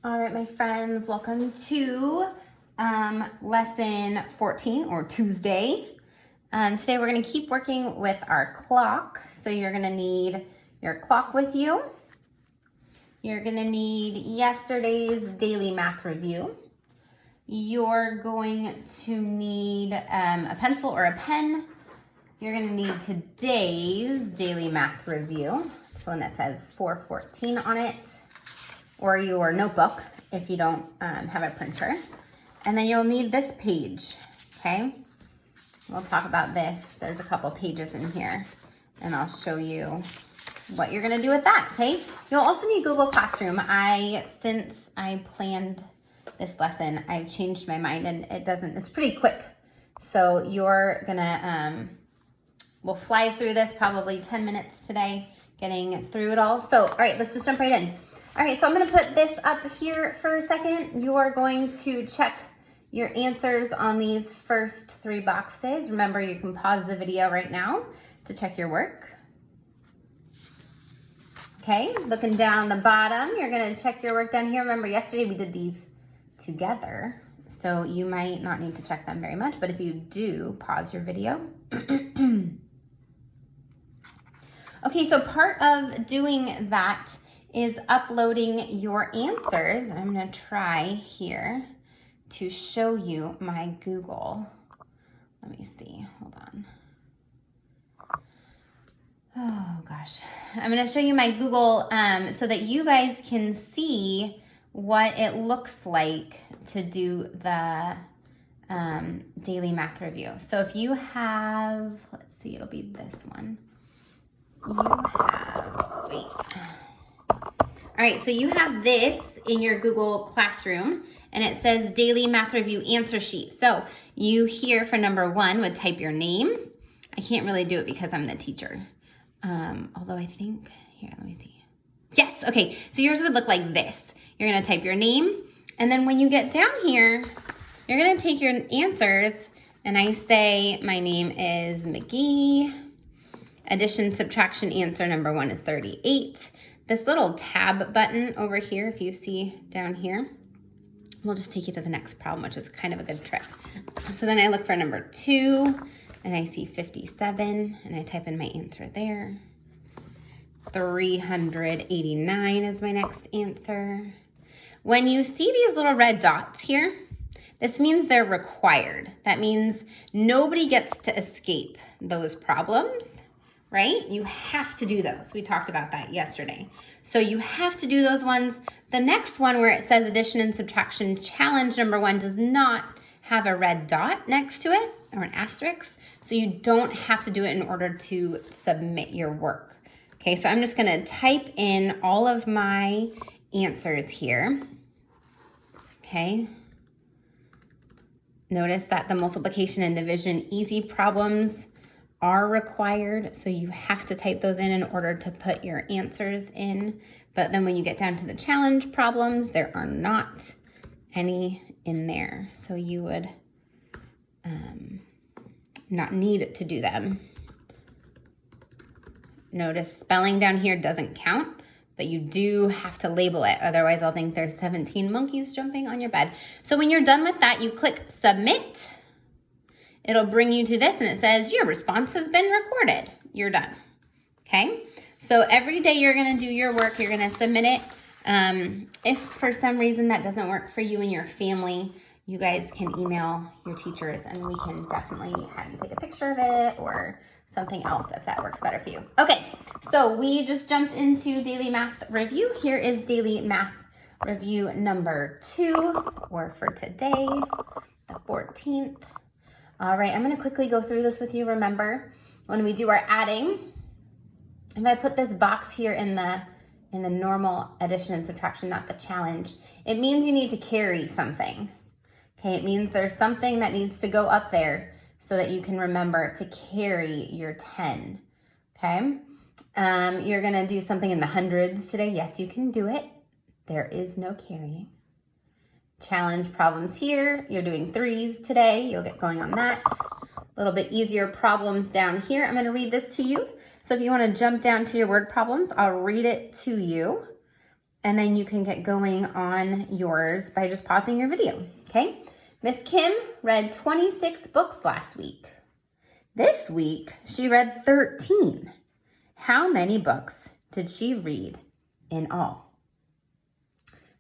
All right, my friends, welcome to lesson 14 or Tuesday. Today we're going to keep working with our clock. So you're going to need your clock with you. You're going to need yesterday's daily math review. You're going to need a pencil or a pen. You're going to need today's daily math review. It's the one that says 414 on it. Or your notebook if you don't have a printer. And then you'll need this page, okay? We'll talk about this. There's a couple pages in here, and I'll show you what you're gonna do with that, okay? You'll also need Google Classroom. Since I planned this lesson, I've changed my mind, and it's pretty quick. So you're gonna, we'll fly through this probably 10 minutes today, getting through it all. So, all right, let's just jump right in. All right, so I'm gonna put this up here for a second. You're going to check your answers on these first 3 boxes. Remember, you can pause the video right now to check your work. Okay, looking down on the bottom, you're gonna check your work down here. Remember, yesterday we did these together, so you might not need to check them very much, but if you do, pause your video. Okay, so part of doing that is uploading your answers. And I'm gonna try here to show you my Google. Let me see, hold on. Oh gosh. I'm gonna show you my Google so that you guys can see what it looks like to do the daily math review. So if you have, let's see, it'll be this one. You have, wait. All right, so you have this in your Google Classroom, and it says Daily Math Review Answer Sheet. So you here for number 1 would type your name. I can't really do it because I'm the teacher. Although I think, here, let me see. Yes, okay, so yours would look like this. You're gonna type your name, and then when you get down here, you're gonna take your answers, and I say my name is McGee. Addition, subtraction, answer number 1 is 38. This little tab button over here, if you see down here, will just take you to the next problem, which is kind of a good trick. So then I look for number 2, and I see 57, and I type in my answer there. 389 is my next answer. When you see these little red dots here, this means they're required. That means nobody gets to escape those problems. Right? You have to do those. We talked about that yesterday. So you have to do those ones. The next one where it says addition and subtraction challenge number 1 does not have a red dot next to it or an asterisk. So you don't have to do it in order to submit your work. Okay, so I'm just gonna type in all of my answers here. Okay. Notice that the multiplication and division easy problems are required, so you have to type those in order to put your answers in. But then when you get down to the challenge problems, there are not any in there. So you would not need to do them. Notice spelling down here doesn't count, but you do have to label it. Otherwise, I'll think there's 17 monkeys jumping on your bed. So when you're done with that, you click submit. It'll bring you to this, and it says your response has been recorded. You're done, okay? So every day you're gonna do your work, you're gonna submit it. If for some reason that doesn't work for you and your family, you guys can email your teachers, and we can definitely have you take a picture of it or something else if that works better for you. Okay, so we just jumped into daily math review. Here is daily math review number 2, or for today, the 14th. All right, I'm gonna quickly go through this with you. Remember, when we do our adding, if I put this box here in the normal addition and subtraction, not the challenge, it means you need to carry something. Okay, it means there's something that needs to go up there so that you can remember to carry your 10, okay? You're gonna do something in the hundreds today. Yes, you can do it. There is no carrying. Challenge problems here. You're doing 3s today. You'll get going on that. A little bit easier problems down here. I'm going to read this to you. So if you want to jump down to your word problems, I'll read it to you. and then you can get going on yours by just pausing your video, okay? Miss Kim read 26 books last week. This week, she read 13. How many books did she read in all?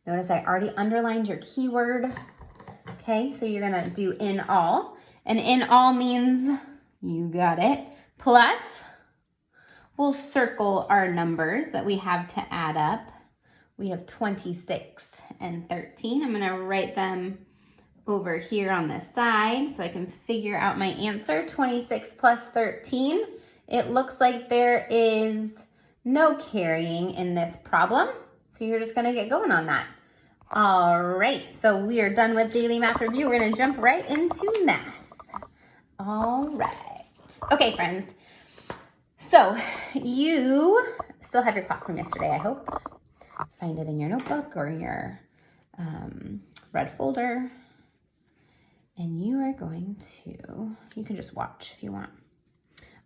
Notice I already underlined your keyword. Okay, so you're gonna do in all. And in all means, you got it, plus we'll circle our numbers that we have to add up. We have 26 and 13. I'm gonna write them over here on this side so I can figure out my answer. 26 plus 13. It looks like there is no carrying in this problem, so you're just gonna get going on that. All right, so we are done with daily math review. We're gonna jump right into math. All right. Okay, friends. So you still have your clock from yesterday, I hope. Find it in your notebook or your red folder. And you are going to, you can just watch if you want.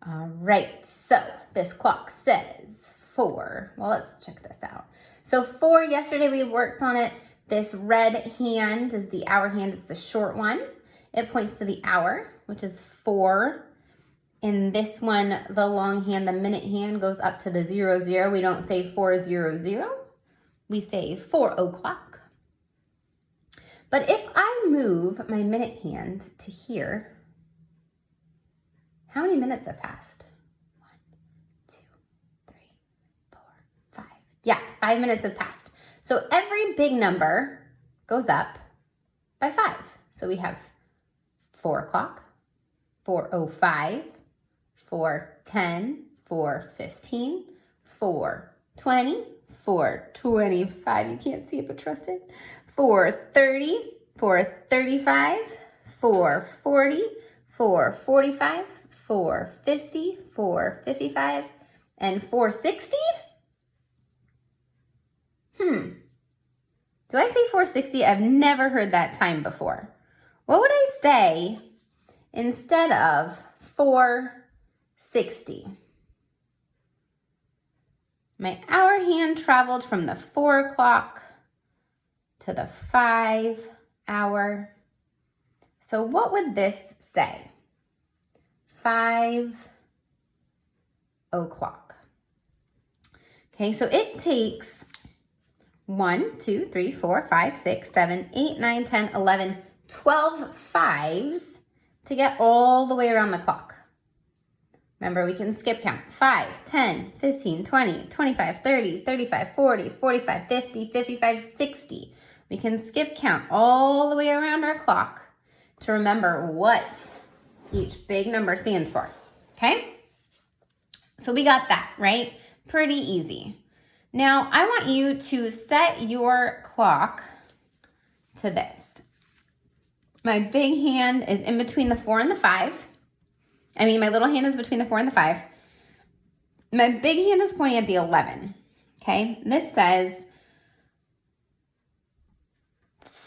All right, so this clock says 4. Well, let's check this out. So 4, yesterday we worked on it. This red hand is the hour hand. It's the short one. It points to the hour, which is 4. In this one, the long hand, the minute hand, goes up to the 00. We don't say 400. We say 4 o'clock. But if I move my minute hand to here, how many minutes have passed? 1, 2, 3, 4, 5. Yeah, 5 minutes have passed. So every big number goes up by 5. So we have 4 o'clock, 4:05, 4:10, 4:15, 4:20, 4:25. You can't see it, but trust it. 4:30, 4:35, 4:40, 4:45, 4:50, 4:55, and 4:60? Do I say 4:60? I've never heard that time before. What would I say instead of 4:60? My hour hand traveled from the 4 o'clock to the 5 hour. So what would this say? 5 o'clock. Okay, so it takes 1, 2, 3, 4, 5, 6, 7, 8, 9, 10, 11, 12 5s to get all the way around the clock. Remember, we can skip count. 5, 10, 15, 20, 25, 30, 35, 40, 45, 50, 55, 60. We can skip count all the way around our clock to remember what each big number stands for, okay? So we got that, right? Pretty easy. Now, I want you to set your clock to this. My big hand is in between the 4 and the 5. My little hand is between the 4 and the 5. My big hand is pointing at the 11, okay? This says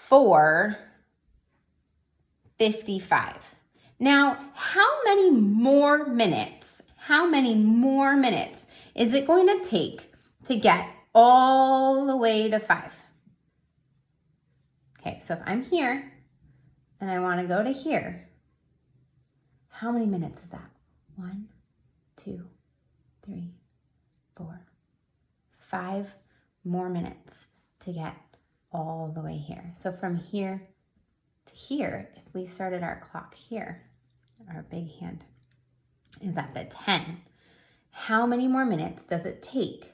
4:55. Now, how many more minutes is it going to take to get all the way to 5? Okay, so if I'm here and I want to go to here, how many minutes is that? 1, 2, 3, 4, 5 more minutes to get all the way here. So from here to here, if we started our clock here, our big hand is at the 10. How many more minutes does it take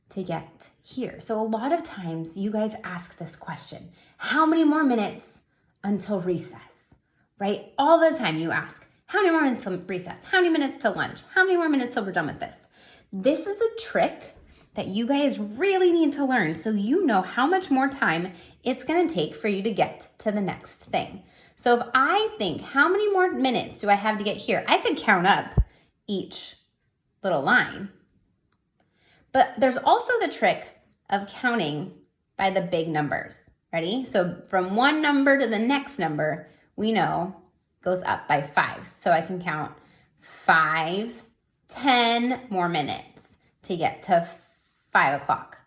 to get here? So a lot of times you guys ask this question, how many more minutes until recess, right? All the time you ask, how many more minutes till recess? How many minutes till lunch? How many more minutes till we're done with this? This is a trick that you guys really need to learn so you know how much more time it's gonna take for you to get to the next thing. So if I think, how many more minutes do I have to get here? I could count up each little line. But there's also the trick of counting by the big numbers. Ready? So from one number to the next number, we know goes up by 5. So I can count 5, 10 more minutes to get to 5 o'clock.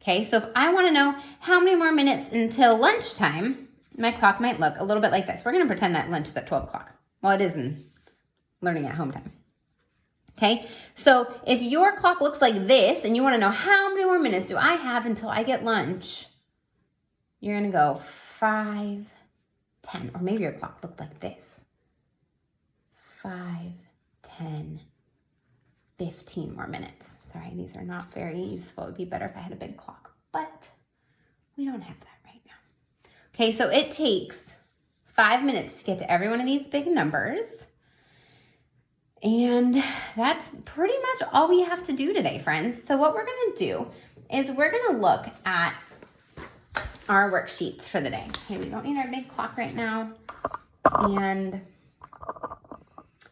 Okay, so if I wanna know how many more minutes until lunchtime, my clock might look a little bit like this. We're gonna pretend that lunch is at 12 o'clock. Well, it is in learning at home time. Okay, so if your clock looks like this and you wanna know how many more minutes do I have until I get lunch, you're gonna go 5, 10, or maybe your clock looked like this. 5, 10, 15 more minutes. Sorry, these are not very useful. It would be better if I had a big clock, but we don't have that right now. Okay, so it takes 5 minutes to get to every one of these big numbers. And that's pretty much all we have to do today, friends. So what we're gonna do is we're gonna look at our worksheets for the day. Okay, we don't need our big clock right now. And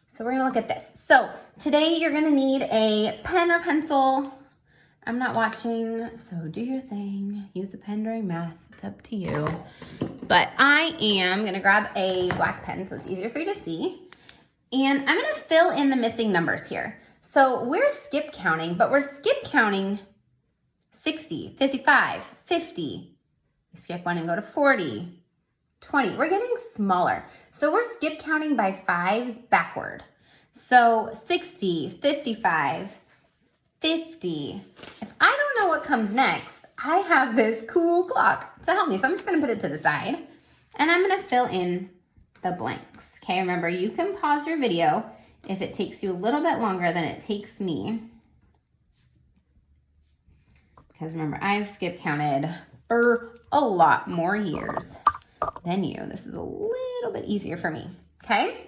so we're gonna look at this. So today you're gonna need a pen or pencil. I'm not watching, so do your thing. Use the pen during math, it's up to you. But I am gonna grab a black pen so it's easier for you to see. And I'm gonna fill in the missing numbers here. So we're skip counting, but we're skip counting 60, 55, 50. We skip one and go to 40, 20. We're getting smaller. So we're skip counting by 5s backward. So 60, 55, 50. If I don't know what comes next, I have this cool clock to help me. So I'm just gonna put it to the side and I'm gonna fill in the blanks. Okay, remember you can pause your video if it takes you a little bit longer than it takes me. Because remember, I've skip counted for a lot more years than you. This is a little bit easier for me, okay?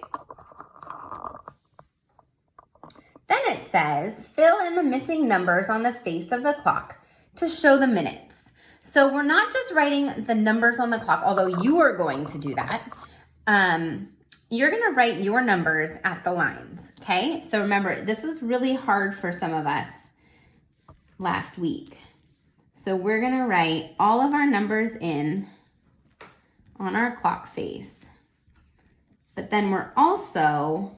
Then it says, fill in the missing numbers on the face of the clock to show the minutes. So we're not just writing the numbers on the clock, although you are going to do that. You're gonna write your numbers at the lines, okay? So remember, this was really hard for some of us last week. So we're gonna write all of our numbers in on our clock face. But then we're also